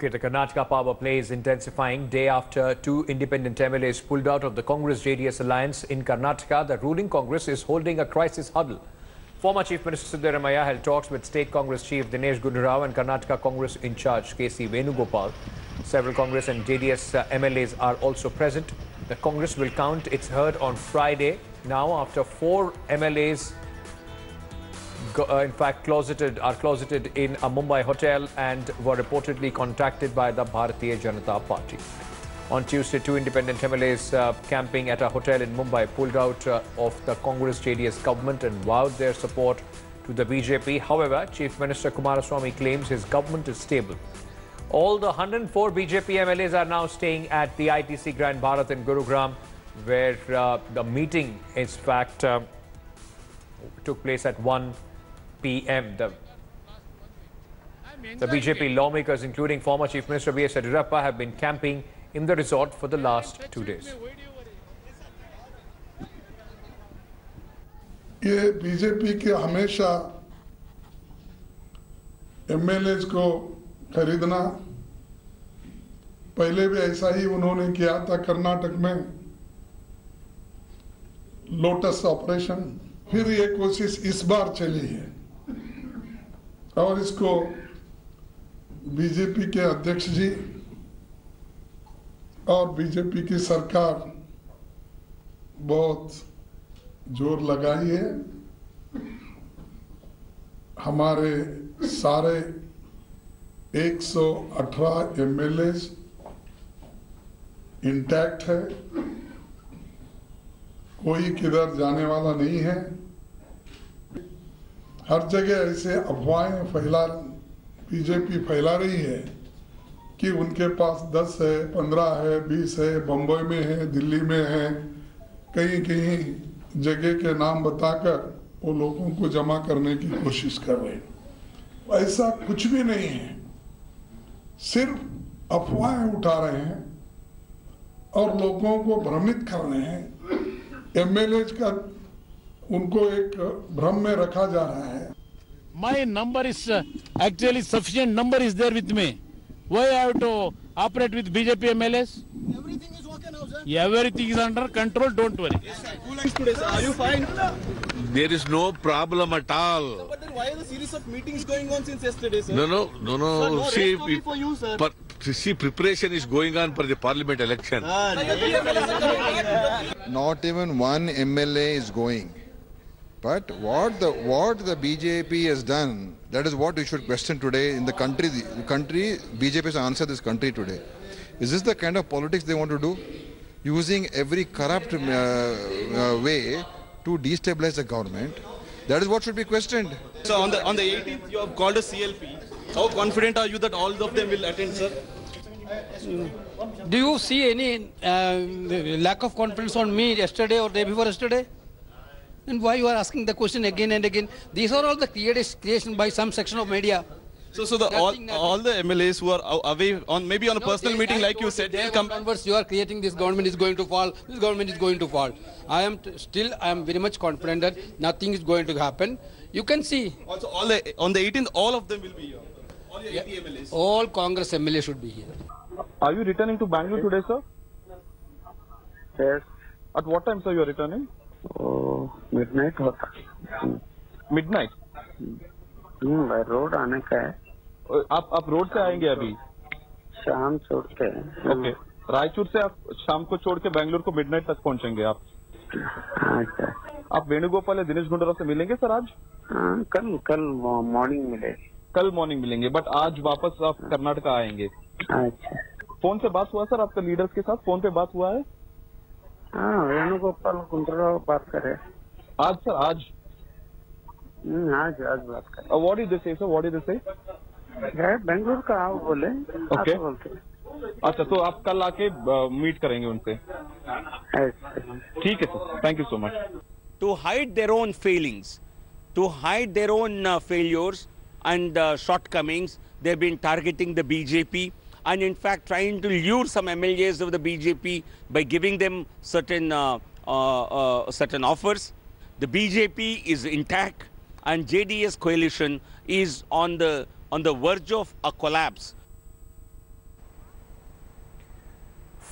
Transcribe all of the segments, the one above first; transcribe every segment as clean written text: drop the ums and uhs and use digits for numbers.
Okay, the Karnataka power play is intensifying day after two independent MLAs pulled out of the Congress-JDS alliance in Karnataka. The ruling Congress is holding a crisis huddle. Former Chief Minister Siddaramaiah held talks with State Congress Chief Dinesh Gundu and Karnataka Congress in charge KC Venugopal. Several Congress and JDS MLAs are also present. The Congress will count its herd on Friday. Now, after four MLAs in fact are closeted in a Mumbai hotel and were reportedly contacted by the Bharatiya Janata Party. On Tuesday, two independent MLAs camping at a hotel in Mumbai pulled out of the Congress-JDS government and vowed their support to the BJP. However, Chief Minister Kumaraswamy claims his government is stable. All the 104 BJP MLAs are now staying at the ITC Grand Bharat in Gurugram, where the meeting, in fact, took place at 1 p.m. The BJP lawmakers, including former Chief Minister B.S. Yediyurappa, have been camping in the resort for the last 2 days. ये BJP के हमेशा MLAs को खरीदना, पहले भी ऐसा ही उन्होंने किया था कर्नाटक में लोटस ऑपरेशन। फिर ये कोशिश इस बार चली है और इसको बीजेपी के अध्यक्ष जी और बीजेपी की सरकार बहुत जोर लगाई है। हमारे सारे 118 एमएलए इंटैक्ट है, कोई किधर जाने वाला नहीं है। हर जगह ऐसे अफवाहें बीजेपी फैला रही है कि उनके पास 10 है, 15 है, 20 है, बंबई में है, दिल्ली में है, कहीं कहीं जगह के नाम बताकर वो लोगों को जमा करने की कोशिश कर रहे हैं। ऐसा कुछ भी नहीं है, सिर्फ अफवाहें उठा रहे हैं और लोगों को भ्रमित कर रहे हैं। एमएलए का उनको एक भ्रम में रखा जा रहा है। My number is actually sufficient number is there with me. Why I have to operate with BJP MLAs? Everything is okay now, sir. Yeah, everything is under control. Don't worry. Yes, sir. 2 lakhs today, sir. Are you fine? There is no problem at all. Sir, but then why are the series of meetings going on since yesterday, sir? No. Sir, no See, rest only for you, sir. but see, preparation is going on for the parliament election. Not even one MLA is going. But what the BJP has done, that is what we should question today in the country. The country, BJP has answered this country today. Is this the kind of politics they want to do? Using every corrupt way to destabilize the government. That is what should be questioned. So on the 18th, you have called a CLP. How confident are you that all of them will attend, sir? Do you see any lack of confidence on me yesterday or day before yesterday? And why you are asking the question again and again? These are all the creation by some section of media. So all the MLAs who are away on maybe on a personal meeting, like you said, they come. You are creating this government is going to fall. This government is going to fall. I am very much confident that nothing is going to happen. You can see. Also, on the 18th, all of them will be here. All your 80 MLAs. All Congress MLAs should be here. Are you returning to Bangalore today, sir? Yes. At what time, sir, you are returning? Oh, midnight होता। Midnight? भाई road आने का है। आप road से आएंगे अभी? शाम छोड़ के। ओके, रायचूर से आप शाम को छोड़ के बेंगलुरु को मिडनाइट तक पहुंचेंगे आप? अच्छा। आप वेणुगोपाल या दिनेश गुंडूराव से मिलेंगे सर आज? कल मॉर्निंग मिलेंगे। कल मॉर्निंग मिलेंगे, बट आज वापस आप कर्नाटका आएंगे? अच्छा। फोन से बात हुआ सर आपका लीडर्स के साथ? फोन पे बात हुआ है? हाँ, वेणुगोपाल गुंडूराव बात करे। आज सर, आज बात करे। What did they say, sir? What did they say? Bengaluru का आओ बोले। ओके। अच्छा, तो आप कल आके मीट करेंगे उनसे? ठीक है sir, thank you so much. To hide their own failings, to hide their own failures and shortcomings, they've been targeting the BJP and in fact trying to lure some MLAs of the BJP by giving them certain offers. The BJP is intact and JDS coalition is on the verge of a collapse.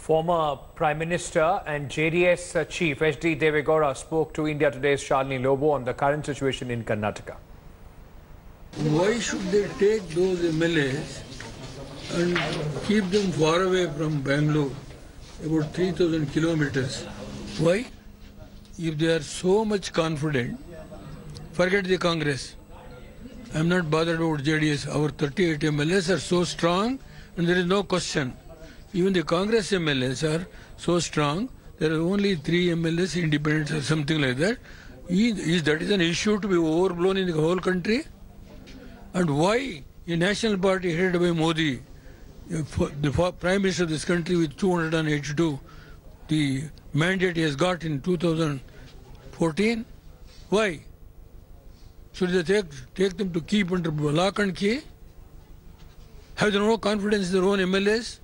Former Prime Minister and JDS Chief H.D. Devegowda spoke to India Today's Shalini Lobo on the current situation in Karnataka. Why should they take those MLAs and keep them far away from Bangalore, about 3,000 kilometers? Why? If they are so much confident, forget the Congress. I am not bothered about JDS. Our 38 MLAs are so strong and there is no question. Even the Congress MLAs are so strong, there are only 3 MLAs independent or something like that. Is that an issue to be overblown in the whole country? And why a national party headed by Modi, the Prime Minister of this country with 282, the mandate he has got in 2014, why? Should they take them to keep under lock and key? Have they no confidence in their own MLAs?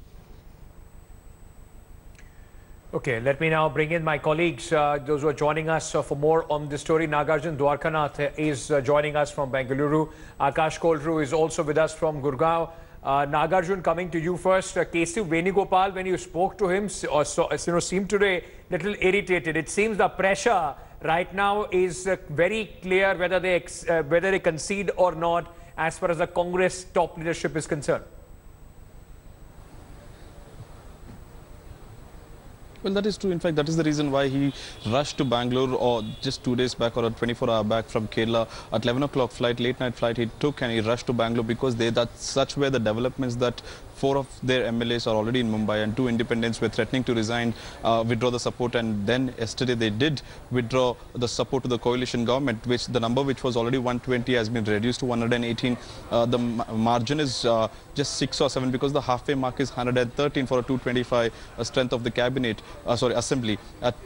Okay, let me now bring in my colleagues, those who are joining us for more on this story. Nagarjun Dwarkanath is joining us from Bengaluru. Akash Koldru is also with us from Gurgaon. Nagarjun, coming to you first. K.C. Venugopal, when you spoke to him, seemed today a little irritated. It seems the pressure right now is very clear whether they concede or not as far as the Congress top leadership is concerned. Well, that is true. In fact, that is the reason why he rushed to Bangalore or just 2 days back or a 24-hour back from Kerala at 11 o'clock flight, late night flight he took, and he rushed to Bangalore because such were the developments that 4 of their MLAs are already in Mumbai and 2 independents were threatening to resign, withdraw the support, and then yesterday they did withdraw the support to the coalition government, which the number which was already 120 has been reduced to 118. The margin is just 6 or 7 because the halfway mark is 113 for a 225 strength of the cabinet, assembly.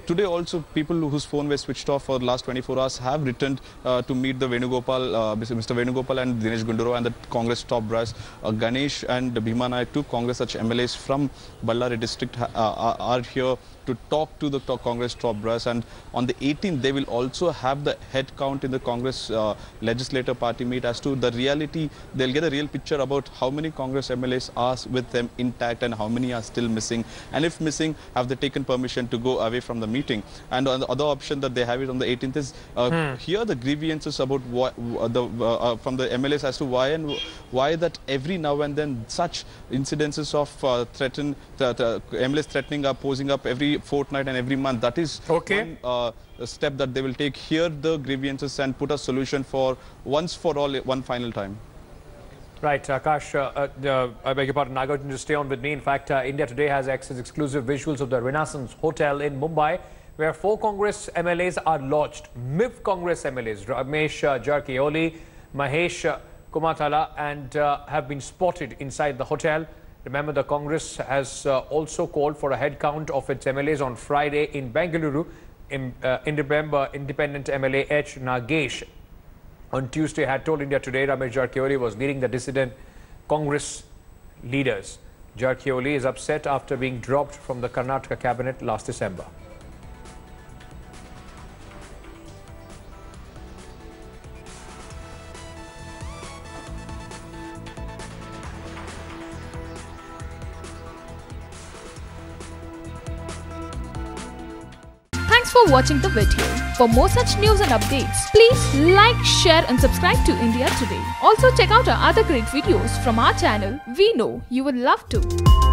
Today also people whose phone were switched off for the last 24 hours have returned to meet the Venugopal, Mr. Venugopal and Dinesh Gundurao and the Congress top brass. Ganesh and Bhima, 2 Congress such MLAs from Ballari district are here to talk to the Congress top brass, and on the 18th they will also have the head count in the Congress legislative party meet as to the reality. They'll get a real picture about how many Congress MLAs are with them intact and how many are still missing, and if missing, have they taken permission to go away from the meeting. And the other option that they have it on the 18th is here the grievances about from the MLAs as to why that every now and then such incidences of MLAs threatening up, posing up every fortnight and every month. That is one step that they will take. Here the grievances and put a solution for once for all, one final time. Right, Akash, I beg your pardon, Nagarjun, just stay on with me. In fact, India Today has access exclusive visuals of the Renaissance Hotel in Mumbai, where 4 Congress MLAs are lodged. MIF Congress MLAs, Ramesh Jarkioli, Mahesh Kumathala, and have been spotted inside the hotel. Remember, the Congress has also called for a head count of its MLAs on Friday in Bengaluru. Independent MLA H. Nagesh on Tuesday had told India Today Ramesh Jarkioli was leading the dissident Congress leaders. Jarkioli is upset after being dropped from the Karnataka cabinet last December. Thanks for watching the video. For more such news and updates, please like, share and subscribe to India Today. Also check out our other great videos from our channel. We know you would love to.